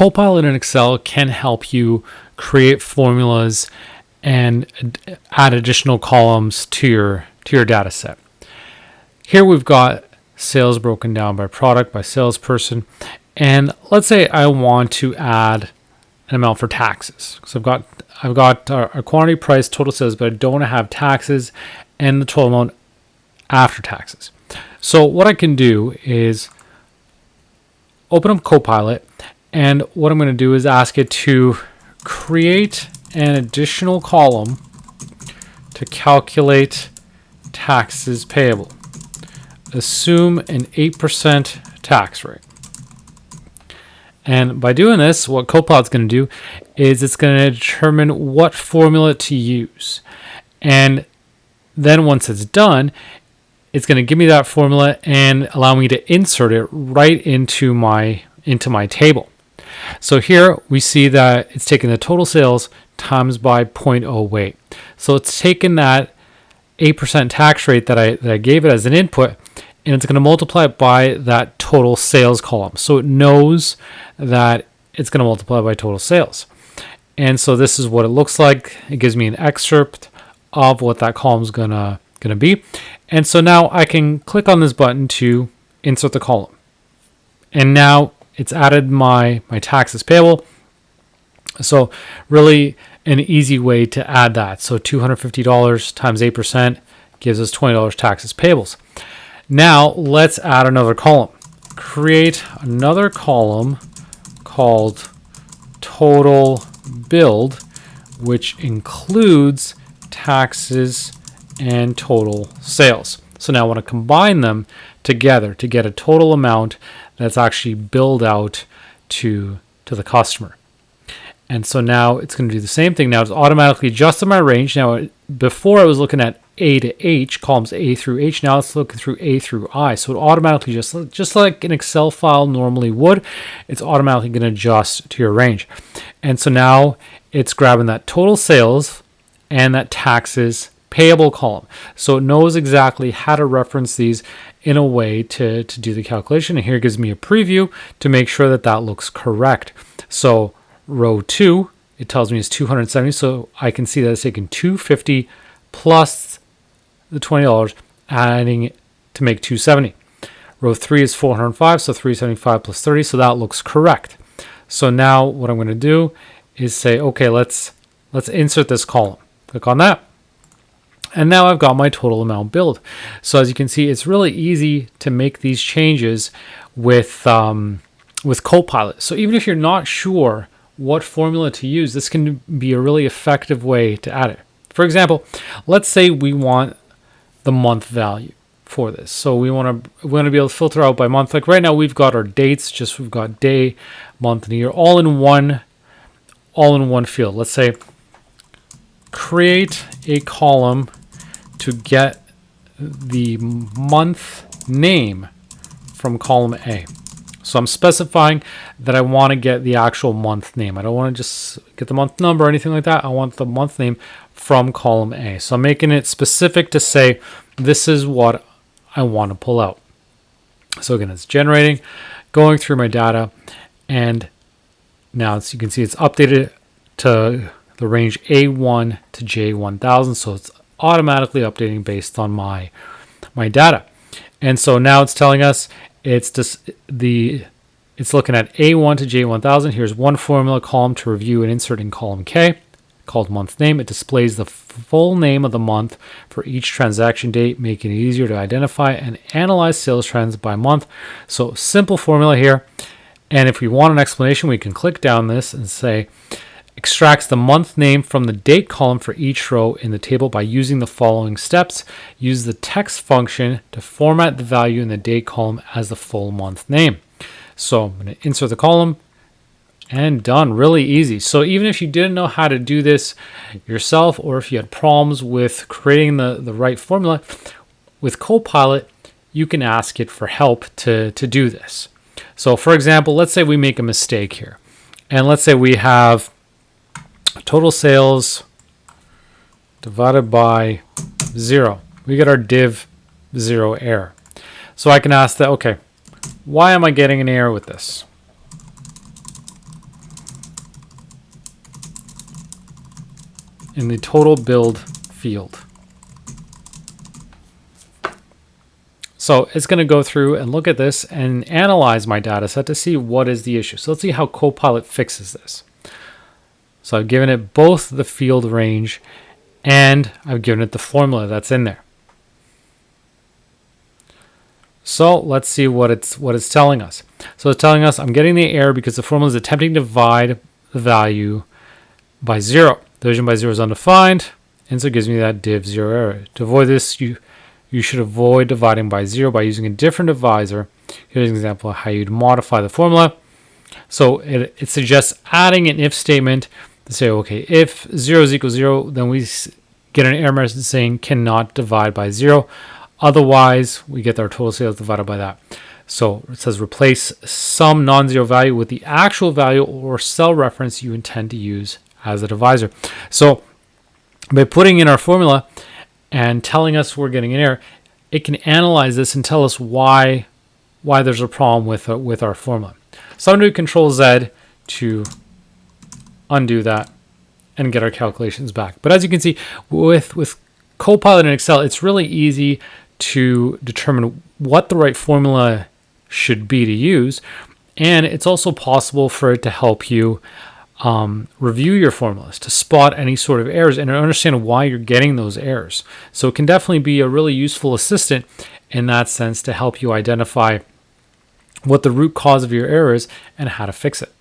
Copilot in Excel can help you create formulas and add additional columns to your data set. Here we've got sales broken down by product, by salesperson, and let's say I want to add an amount for taxes. So I've got our quantity, price, total sales, but I don't want to have taxes and the total amount after taxes. So what I can do is open up Copilot, and what I'm going to do is ask it to create an additional column to calculate taxes payable. Assume an 8% tax rate. And by doing this, what Copilot's going to do is it's going to determine what formula to use. And then once it's done, it's going to give me that formula and allow me to insert it right into my table. So here we see that it's taking the total sales times by 0.08. So it's taken that 8% tax rate that I gave it as an input, and it's going to multiply it by that total sales column. So it knows that it's going to multiply by total sales. And so this is what it looks like. It gives me an excerpt of what that column is going to be. And so now I can click on this button to insert the column. And now it's added my taxes payable. So really an easy way to add that. So $250 times 8% gives us $20 taxes payables. Now let's add another column. Create another column called total billed, which includes taxes and total sales. So now I want to combine them together to get a total amount that's actually billed out to the customer. And so now it's going to do the same thing. Now it's automatically adjusted my range. Now before I was looking at A to H, columns A through H. Now it's looking through A through I. So it automatically just like an Excel file normally would, it's automatically going to adjust to your range. And so now it's grabbing that total sales and that taxes payable column. So it knows exactly how to reference these in a way to do the calculation. And here it gives me a preview to make sure that that looks correct. So row 2, it tells me it's 270. So I can see that it's taking 250 plus the $20, adding it to make 270. Row 3 is 405, so 375 plus 30. So that looks correct. So now what I'm going to do is say, okay, let's insert this column. Click on that. And now I've got my total amount billed. So as you can see, it's really easy to make these changes with Copilot. So even if you're not sure what formula to use, this can be a really effective way to add it. For example, let's say we want the month value for this. So we want to be able to filter out by month. Like right now, we've got our dates. We've got day, month, and year, all in one field. Let's say create a column to get the month name from column A. So I'm specifying that I want to get the actual month name. I don't want to just get the month number or anything like that. I want the month name from column A. So I'm making it specific to say this is what I want to pull out. So again, it's generating, going through my data, and now you can see it's updated to the range A1 to J1000. So it's automatically updating based on my data. And so now it's telling us it's looking at A1 to J1000. Here's one formula column to review and insert in column K called month name. It displays the full name of the month for each transaction date, making it easier to identify and analyze sales trends by month. So simple formula here. And if we want an explanation, we can click down this and say, extracts the month name from the date column for each row in the table by using the following steps. Use the text function to format the value in the date column as the full month name. So I'm going to insert the column and done. Really easy. So even if you didn't know how to do this yourself, or if you had problems with creating the right formula, with Copilot, you can ask it for help to do this. So for example, let's say we make a mistake here. And let's say we have total sales divided by 0. We get our div 0 error. So I can ask that, okay, why am I getting an error with this? in the total build field. So it's going to go through and look at this and analyze my data set to see what is the issue. So let's see how Copilot fixes this. So I've given it both the field range and I've given it the formula that's in there. So let's see what it's telling us. So it's telling us I'm getting the error because the formula is attempting to divide the value by 0. Division by 0 is undefined, and so it gives me that div 0 error. To avoid this, you should avoid dividing by 0 by using a different divisor. Here's an example of how you'd modify the formula. So it suggests adding an if statement to say, okay, if 0 is equal to 0, then we get an error message saying cannot divide by 0. Otherwise, we get our total sales divided by that. So it says replace some non-zero value with the actual value or cell reference you intend to use as a divisor. So by putting in our formula and telling us we're getting an error, it can analyze this and tell us why there's a problem with our formula. So I'm going to do Control Z to undo that and get our calculations back. But as you can see, with Copilot in Excel, it's really easy to determine what the right formula should be to use, and it's also possible for it to help you review your formulas, to spot any sort of errors and understand why you're getting those errors. So it can definitely be a really useful assistant in that sense to help you identify what the root cause of your error is and how to fix it.